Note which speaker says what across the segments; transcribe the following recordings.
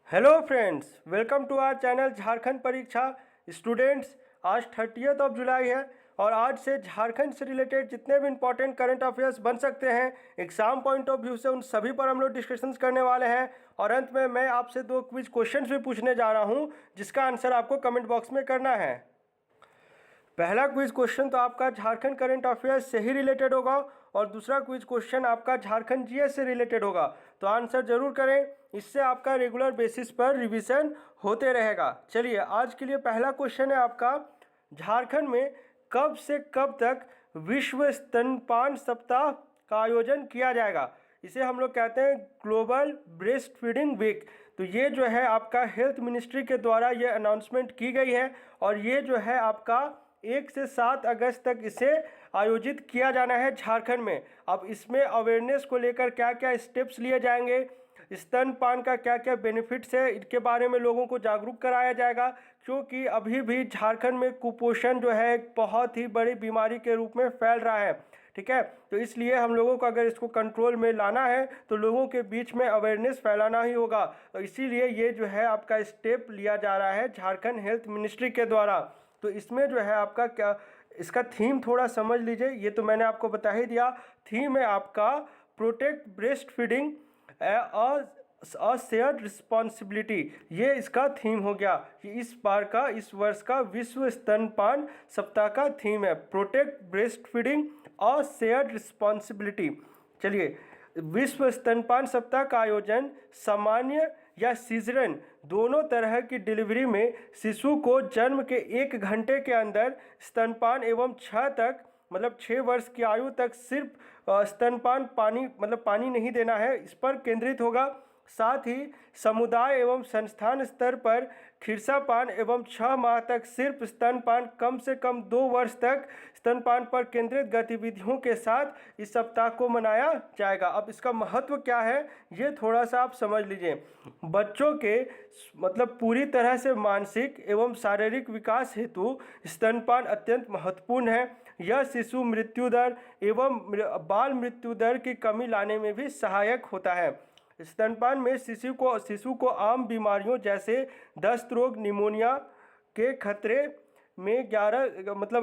Speaker 1: Hello friends, welcome to our channel Jharkhand परीक्षा students. आज 30th of July है और आज से झारखंड से रिलेटेड जितने भी इंपॉर्टेंट करंट अफेयर्स बन सकते हैं एग्जाम पॉइंट ऑफ व्यू से, उन सभी पर हम लोग डिस्कशंस करने वाले हैं। और अंत में मैं आपसे 2 क्विज क्वेश्चंस भी पूछने जा रहा हूं, जिसका आंसर आपको कमेंट बॉक्स में करना है। पहला क्विज क्वेश्चन तो आपका झारखंड करंट अफेयर्स से ही रिलेटेड होगा और दूसरा क्विज क्वेश्चन आपका झारखंड जीएस से रिलेटेड होगा। तो आंसर जरूर करें, इससे आपका रेगुलर बेसिस पर रिवीजन होते रहेगा। चलिए, आज के लिए पहला क्वेश्चन है आपका, झारखंड में कब से कब तक विश्व स्तनपान सप्ताह का आयोजन किया जाएगा। इसे हम लोग कहते हैं ग्लोबल ब्रेस्ट फीडिंग वीक। तो ये जो है आपका हेल्थ मिनिस्ट्री के द्वारा ये अनाउंसमेंट की गई है और ये जो है आपका 1 से 7 अगस्त तक इसे आयोजित किया जाना है झारखंड में। अब इसमें अवेयरनेस को लेकर क्या क्या स्टेप्स लिए जाएंगे, स्तनपान का क्या क्या बेनिफिट्स है, इनके बारे में लोगों को जागरूक कराया जाएगा। क्योंकि अभी भी झारखंड में कुपोषण जो है एक बहुत ही बड़ी बीमारी के रूप में फैल रहा है। ठीक है, तो इसलिए हम लोगों को अगर इसको कंट्रोल में लाना है तो लोगों के बीच में अवेयरनेस फैलाना ही होगा। तो इसीलिए ये जो है आपका स्टेप लिया जा रहा है झारखंड हेल्थ मिनिस्ट्री के द्वारा। तो इसमें जो है आपका क्या, इसका थीम थोड़ा समझ लीजिए। ये तो मैंने आपको बता ही दिया। थीम है आपका protect breast feeding a shared responsibility. ये इसका थीम हो गया कि इस बार का, इस वर्ष का विश्व स्तनपान सप्ताह का थीम है protect breast feeding a shared responsibility. चलिए, विश्व स्तनपान सप्ताह का आयोजन सामान्य या सीजरन दोनों तरह की डिलीवरी में शिशु को जन्म के 1 घंटे के अंदर स्तनपान एवं 6 वर्ष की आयु तक सिर्फ स्तनपान पानी नहीं देना है, इस पर केंद्रित होगा। साथ ही समुदाय एवं संस्थान स्तर पर खिरसापान एवं 6 माह तक सिर्फ स्तनपान, कम से कम 2 वर्ष तक स्तनपान पर केंद्रित गतिविधियों के साथ इस सप्ताह को मनाया जाएगा। अब इसका महत्व क्या है ये थोड़ा सा आप समझ लीजिए। बच्चों के पूरी तरह से मानसिक एवं शारीरिक विकास हेतु स्तनपान अत्यंत महत्वपूर्ण है। यह शिशु मृत्यु दर एवं बाल मृत्यु दर की कमी लाने में भी सहायक होता है। स्तनपान में शिशु को आम बीमारियों जैसे दस्त रोग, निमोनिया के खतरे में 11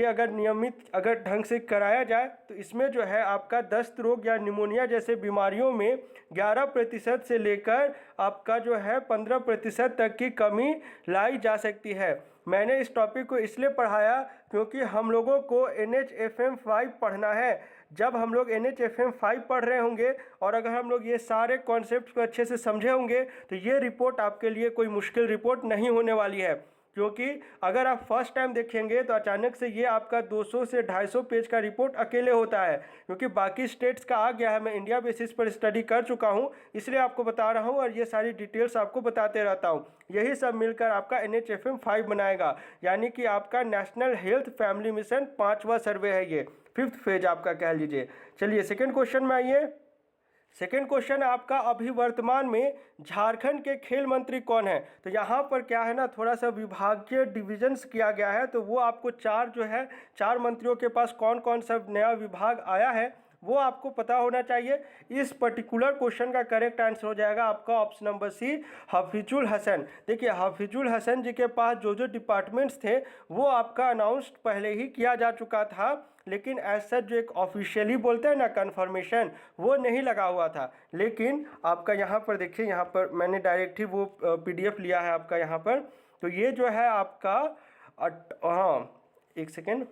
Speaker 1: अगर नियमित ढंग से कराया जाए तो इसमें जो है आपका दस्त रोग या निमोनिया जैसे बीमारियों में 11% से लेकर आपका जो है 15% तक की कमी लाई जा सकती है। मैंने इस टॉपिक को इसलिए पढ़ाया क्योंकि हम लोगों को NHFM 5 पढ़ना है। जब हम लोग NHFM 5 पढ़ रहे होंगे और अगर हम लोग ये सारे कॉन्सेप्ट को अच्छे से समझे होंगे तो ये रिपोर्ट आपके लिए कोई मुश्किल रिपोर्ट नहीं होने वाली है। क्योंकि अगर आप फर्स्ट टाइम देखेंगे तो अचानक से ये आपका 200 से 250 पेज का रिपोर्ट अकेले होता है, क्योंकि बाकी स्टेट्स का आ गया है। मैं इंडिया बेसिस पर स्टडी कर चुका हूँ, इसलिए आपको बता रहा हूँ और ये सारी डिटेल्स आपको बताते रहता हूँ। यही सब मिलकर आपका NHFM 5 बनाएगा, यानी कि आपका नेशनल हेल्थ फैमिली मिशन 5वां सर्वे है, ये 5th फेज आपका कह लीजिए। चलिए, सेकेंड क्वेश्चन में आइए। सेकेंड क्वेश्चन है आपका, अभी वर्तमान में झारखंड के खेल मंत्री कौन है। तो यहाँ पर क्या है ना, थोड़ा सा विभागीय डिविजन्स किया गया है। तो वो आपको 4 मंत्रियों के पास कौन कौन सा नया विभाग आया है वो आपको पता होना चाहिए। इस पर्टिकुलर क्वेश्चन का करेक्ट आंसर हो जाएगा आपका option number C, Hafizul Hasan. देखिए, हफीजुल हसन जी के पास जो डिपार्टमेंट्स थे वो आपका अनाउंस्ड पहले ही किया जा चुका था, लेकिन ऐसा जो एक ऑफिशियली बोलते हैं ना कन्फर्मेशन, वो नहीं लगा हुआ था। लेकिन आपका यहाँ पर देखिए, यहाँ पर मैंने डायरेक्ट ही वो PDF लिया है आपका यहाँ पर। तो ये जो है आपका हाँ, एक सेकेंड,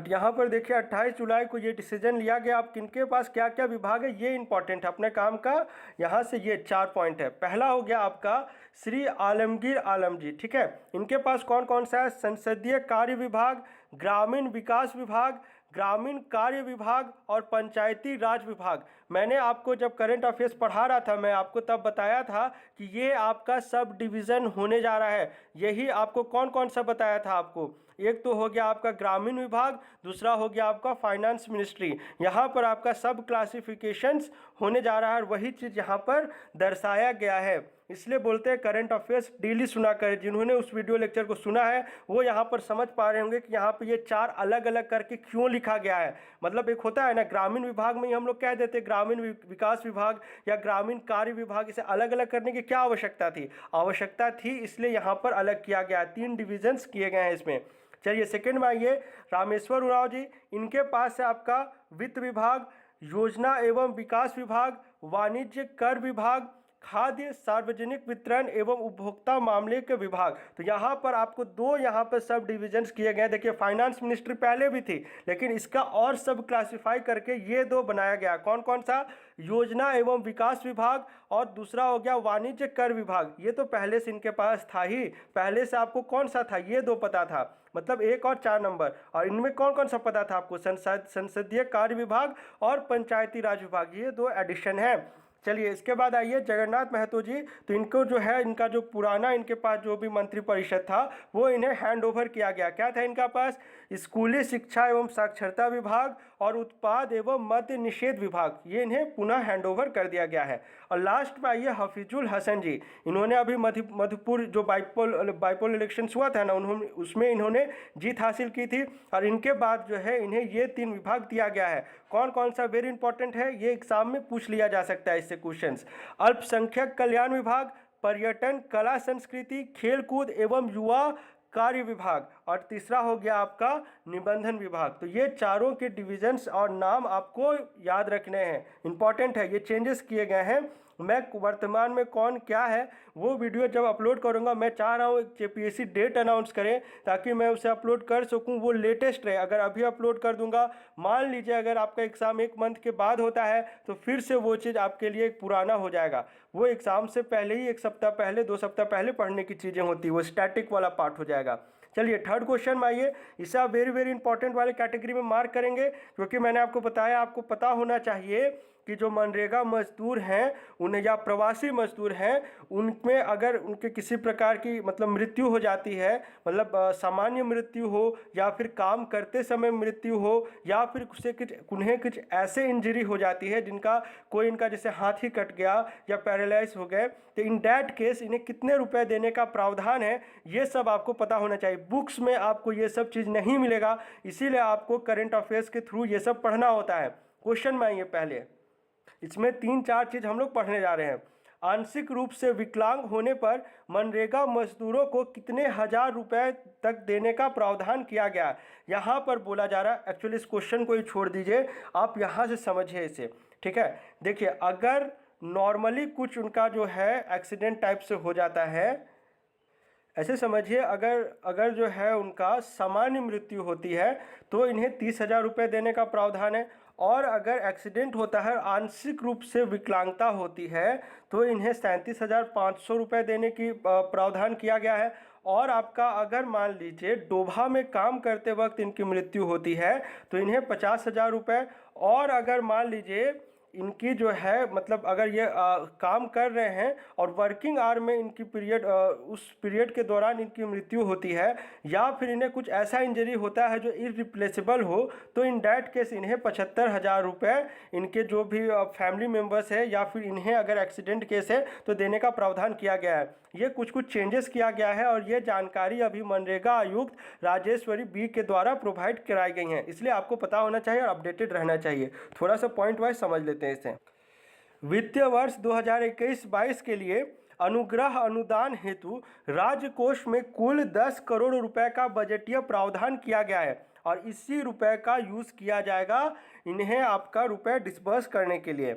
Speaker 1: यहाँ पर देखिए 28 जुलाई को ये डिसीजन लिया गया। आप किनके पास क्या क्या विभाग है ये इंपॉर्टेंट है अपने काम का। यहाँ से ये 4 पॉइंट है। पहला हो गया आपका श्री आलमगीर आलम जी, ठीक है। इनके पास कौन कौन सा है, संसदीय कार्य विभाग, ग्रामीण विकास विभाग, ग्रामीण कार्य विभाग और पंचायती राज विभाग। मैंने आपको जब करंट अफेयर्स पढ़ा रहा था मैं आपको तब बताया था कि ये आपका सब डिवीज़न होने जा रहा है। यही आपको कौन कौन सा बताया था आपको, एक तो हो गया आपका ग्रामीण विभाग, दूसरा हो गया आपका फाइनेंस मिनिस्ट्री। यहाँ पर आपका सब क्लासिफिकेशंस होने जा रहा है और वही चीज़ यहाँ पर दर्शाया गया है। इसलिए बोलते हैं करंट अफेयर्स डेली सुना करें। जिन्होंने उस वीडियो लेक्चर को सुना है वो यहाँ पर समझ पा रहे होंगे कि यहाँ पे ये 4 अलग अलग करके क्यों लिखा गया है। मतलब एक होता है ना, ग्रामीण विभाग में ही हम लोग कह देते ग्रामीण विकास विभाग या ग्रामीण कार्य विभाग, इसे अलग अलग करने की क्या आवश्यकता थी? आवश्यकता थी, इसलिए यहाँ पर अलग किया गया। 3 डिविजन्स किए गए हैं इसमें। चलिए सेकेंड में आइए, रामेश्वर उरांव जी, इनके पास है आपका वित्त विभाग, योजना एवं विकास विभाग, वाणिज्य कर विभाग, खाद्य सार्वजनिक वितरण एवं उपभोक्ता मामले के विभाग। तो यहाँ पर आपको 2 यहाँ पर सब डिविजन्स किए गए। देखिए फाइनेंस मिनिस्ट्री पहले भी थी, लेकिन इसका और सब क्लासिफाई करके ये 2 बनाया गया। कौन कौन सा? योजना एवं विकास विभाग और दूसरा हो गया वाणिज्य कर विभाग। ये तो पहले से इनके पास था ही, पहले से आपको कौन सा था? ये 2 पता था, मतलब 1 और 4 नंबर। और इनमें कौन कौन सा पता था आपको? संसदीय कार्य विभाग और पंचायती राज विभाग, ये 2 एडिशन है। चलिए इसके बाद आइए जगन्नाथ महतो जी, तो इनको जो है इनका जो पुराना इनके पास जो भी मंत्रिपरिषद था वो इन्हें हैंड ओवर किया गया। क्या था इनका पास? स्कूली शिक्षा एवं साक्षरता विभाग और उत्पाद एवं मद्य निषेध विभाग, ये इन्हें पुनः हैंड ओवर कर दिया गया है। और लास्ट में आइए हफीजुल हसन जी, इन्होंने अभी मधुपुर जो बाइपोल इलेक्शन हुआ था ना, उन्होंने उसमें इन्होंने जीत हासिल की थी और इनके बाद जो है इन्हें ये 3 विभाग दिया गया है। कौन कौन सा? वेरी इंपॉर्टेंट है, ये एग्जाम में पूछ लिया जा सकता है इससे क्वेश्चंस। अल्पसंख्यक कल्याण विभाग, पर्यटन कला संस्कृति खेल कूद एवं युवा कार्य विभाग और तीसरा हो गया आपका निबंधन विभाग। तो ये चारों के डिविजन्स और नाम आपको याद रखने हैं, इंपॉर्टेंट है। ये चेंजेस किए गए हैं। मैं वर्तमान में कौन क्या है वो वीडियो जब अपलोड करूंगा, मैं चाह रहा हूँ जेपीएससी डेट अनाउंस करें ताकि मैं उसे अपलोड कर सकूं, वो लेटेस्ट रहे। अगर अभी अपलोड कर दूंगा, मान लीजिए अगर आपका एग्ज़ाम 1 मंथ के बाद होता है तो फिर से वो चीज़ आपके लिए पुराना हो जाएगा। वो एग्ज़ाम से पहले ही 1 सप्ताह पहले 2 सप्ताह पहले पढ़ने की चीज़ें होती है, वो स्टैटिक वाला पार्ट हो जाएगा। चलिए थर्ड क्वेश्चन में आइए, इसे आप वेरी वेरी इंपॉर्टेंट वाले कैटेगरी में मार्क करेंगे, क्योंकि मैंने आपको बताया आपको पता होना चाहिए कि जो मनरेगा मजदूर हैं उन्हें या प्रवासी मजदूर हैं उनमें अगर उनके किसी प्रकार की मतलब मृत्यु हो जाती है, मतलब सामान्य मृत्यु हो या फिर काम करते समय मृत्यु हो या फिर उन्हें कुछ ऐसे इंजरी हो जाती है जिनका कोई इनका जैसे हाथ ही कट गया या पैरालाइज हो गए, तो इन दैट केस इन्हें कितने रुपए देने का प्रावधान है ये सब आपको पता होना चाहिए। बुक्स में आपको ये सब चीज़ नहीं मिलेगा, इसीलिए आपको करंट अफेयर्स के थ्रू ये सब पढ़ना होता है। क्वेश्चन में आइए, पहले इसमें 3-4 चीज़ हम लोग पढ़ने जा रहे हैं। आंशिक रूप से विकलांग होने पर मनरेगा मजदूरों को कितने हजार रुपए तक देने का प्रावधान किया गया। यहाँ पर बोला जा रहा है, एक्चुअली इस क्वेश्चन को ही छोड़ दीजिए, आप यहाँ से समझिए इसे, ठीक है। देखिए अगर नॉर्मली कुछ उनका जो है एक्सीडेंट टाइप से हो जाता है, ऐसे समझिए अगर जो है उनका सामान्य मृत्यु होती है तो इन्हें 30,000 रुपये देने का प्रावधान है, और अगर एक्सीडेंट होता है आंशिक रूप से विकलांगता होती है तो इन्हें 37,500 रुपये देने की प्रावधान किया गया है। और आपका अगर मान लीजिए डोभा में काम करते वक्त इनकी मृत्यु होती है तो इन्हें 50,000 रुपये, और अगर मान लीजिए इनकी जो है मतलब अगर ये काम कर रहे हैं और वर्किंग आवर में इनकी पीरियड उस पीरियड के दौरान इनकी मृत्यु होती है या फिर इन्हें कुछ ऐसा इंजरी होता है जो इरिप्लेसेबल हो, तो इन डैट केस इन्हें 75,000 रुपये इनके जो भी फैमिली मेम्बर्स है या फिर इन्हें अगर एक्सीडेंट केस है तो देने का प्रावधान किया गया है। ये कुछ चेंजेस किया गया है और ये जानकारी अभी मनरेगा आयुक्त राजेश्वरी बी के द्वारा प्रोवाइड कराई गई हैं, इसलिए आपको पता होना चाहिए और अपडेटेड रहना चाहिए। थोड़ा सा पॉइंट वाइज समझ लेते हैं इसे। वित्तीय वर्ष 2021-22 के लिए अनुग्रह अनुदान हेतु राज्य कोष में कुल 10 करोड़ रुपए का बजटीय प्रावधान किया गया है और इसी रुपए का यूज़ किया जाएगा इन्हें आपका रुपए डिस्बर्स करने के लिए।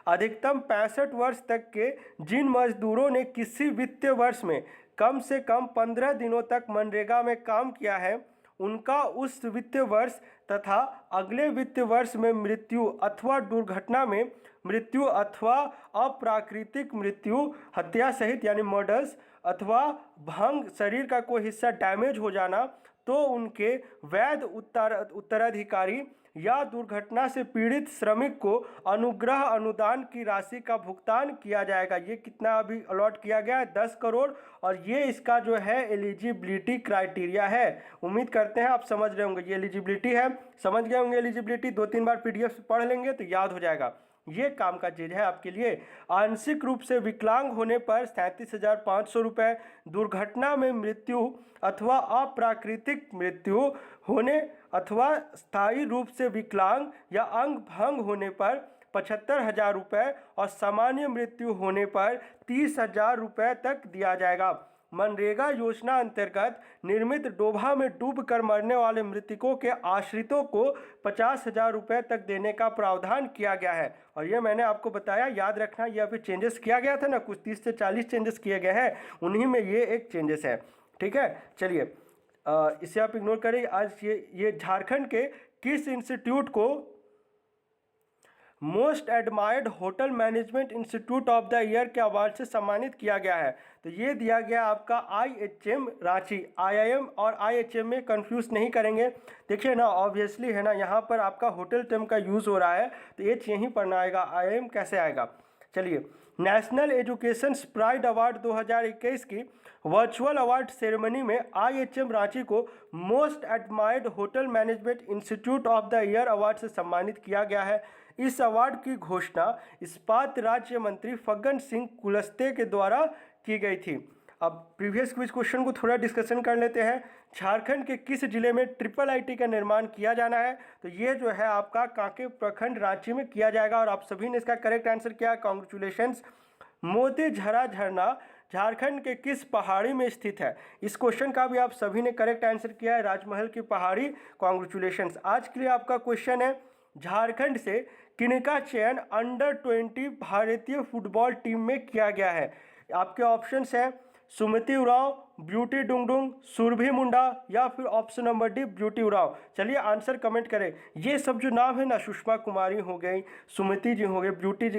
Speaker 1: अधिकतम 65 वर्ष तक के जिन मजदूरों ने किसी वित्तीय वर्ष में कम से कम 15 दिनों तक मनरेगा में काम किया है, उनका उस वित्तीय वर्ष तथा अगले वित्तीय वर्ष में मृत्यु अथवा दुर्घटना में मृत्यु अथवा अप्राकृतिक मृत्यु, हत्या सहित यानी मर्डर्स अथवा भंग, शरीर का कोई हिस्सा डैमेज हो जाना, तो उनके वैध उत्तराधिकारी या दुर्घटना से पीड़ित श्रमिक को अनुग्रह अनुदान की राशि का भुगतान किया जाएगा। ये कितना अभी अलॉट किया गया है? 10 करोड़। और ये इसका जो है एलिजिबिलिटी क्राइटेरिया है। उम्मीद करते हैं आप समझ रहे होंगे, ये एलिजिबिलिटी है, समझ गए होंगे एलिजिबिलिटी। 2-3 बार PDF पढ़ लेंगे तो याद हो जाएगा। ये काम का चीज़ है आपके लिए। आंशिक रूप से विकलांग होने पर 37,500 रुपये, दुर्घटना में मृत्यु अथवा अप्राकृतिक मृत्यु होने अथवा स्थायी रूप से विकलांग या अंग भंग होने पर 75,000 रुपये और सामान्य मृत्यु होने पर 30,000 रुपये तक दिया जाएगा। मनरेगा योजना अंतर्गत निर्मित डोभा में डूबकर मरने वाले मृतकों के आश्रितों को 50,000 रुपये तक देने का प्रावधान किया गया है। और ये मैंने आपको बताया, याद रखना, ये अभी चेंजेस किया गया था ना, कुछ 30 से 40 चेंजेस किए गए हैं, उन्हीं में ये एक चेंजेस है। ठीक है, चलिए इसे आप इग्नोर करिए। आज ये झारखंड के किस इंस्टीट्यूट को most admired hotel management institute of the year के अवार्ड से सम्मानित किया गया है? तो ये दिया गया आपका IHM रांची। IIM और IHM में कंफ्यूज नहीं करेंगे। देखिए ना, ऑब्वियसली है ना, यहाँ पर आपका होटल टर्म का यूज़ हो रहा है तो एच यहीं पढ़ना आएगा, IIM कैसे आएगा। चलिए, नेशनल एजुकेशन प्राइड अवार्ड 2021 की वर्चुअल अवार्ड सेरेमनी में IHM रांची को most admired hotel management institute of the year award से सम्मानित किया गया है। इस अवार्ड की घोषणा इस्पात राज्य मंत्री फग्गन सिंह कुलस्ते के द्वारा की गई थी। अब प्रीवियस क्विज क्वेश्चन को थोड़ा डिस्कशन कर लेते हैं। झारखंड के किस जिले में IIIT का निर्माण किया जाना है? तो ये जो है आपका कांके प्रखंड रांची में किया जाएगा। और आप सभी ने इसका करेक्ट आंसर किया, कॉन्ग्रेचुलेशंस। मोतीझरा झरना झारखंड के किस पहाड़ी में स्थित है? इस क्वेश्चन का भी आप सभी ने करेक्ट आंसर किया है, राजमहल की पहाड़ी। कॉन्ग्रेचुलेशंस। आज के लिए आपका क्वेश्चन है, झारखंड से किनका चयन अंडर-20 भारतीय फुटबॉल टीम में किया गया है? आपके ऑप्शंस हैं सुमति उरांव, ब्यूटी डुंगडुंग, सुरभि मुंडा या फिर option number D beauty Oraon. चलिए आंसर कमेंट करें। ये सब जो नाम है ना, सुषमा कुमारी हो गई, सुमति जी हो गए, ब्यूटी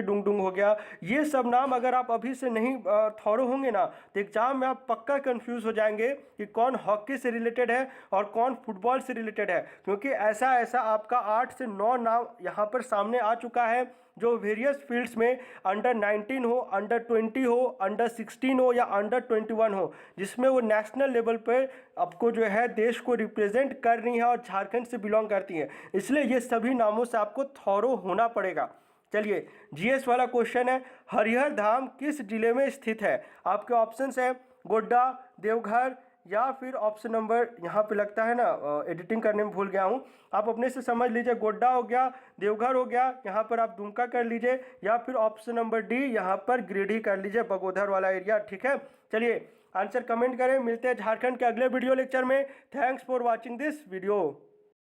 Speaker 1: डुंगडुंग हो गया, ये सब नाम अगर आप अभी से नहीं थॉरो होंगे ना तो एग्जाम में आप पक्का कंफ्यूज हो जाएंगे कि कौन हॉकी से रिलेटेड है और कौन फुटबॉल से रिलेटेड है। क्योंकि ऐसा आपका 8 से 9 नाम यहाँ पर सामने आ चुका है जो वेरियस फील्ड्स में अंडर-19 हो, अंडर-20 हो, अंडर-16 हो या अंडर-21 हो, जिसमें वो नेशनल लेवल पर आपको जो है देश को रिप्रेजेंट कर रही हैं और झारखंड से बिलोंग करती हैं। इसलिए ये सभी नामों से आपको थॉरो होना पड़ेगा। चलिए, GS वाला क्वेश्चन है, हरिहर धाम किस जिले में स्थित है? आपके ऑप्शंस हैं गोड्डा, देवघर या फिर ऑप्शन नंबर, यहाँ पे लगता है ना एडिटिंग करने में भूल गया हूँ, आप अपने से समझ लीजिए, गोड्डा हो गया, देवघर हो गया, यहाँ पर आप दुमका कर लीजिए, या फिर ऑप्शन नंबर डी यहाँ पर गिरिडीह कर लीजिए, बगोदर वाला एरिया। ठीक है, चलिए आंसर कमेंट करें। मिलते हैं झारखंड के अगले वीडियो लेक्चर में। Thanks for watching this video.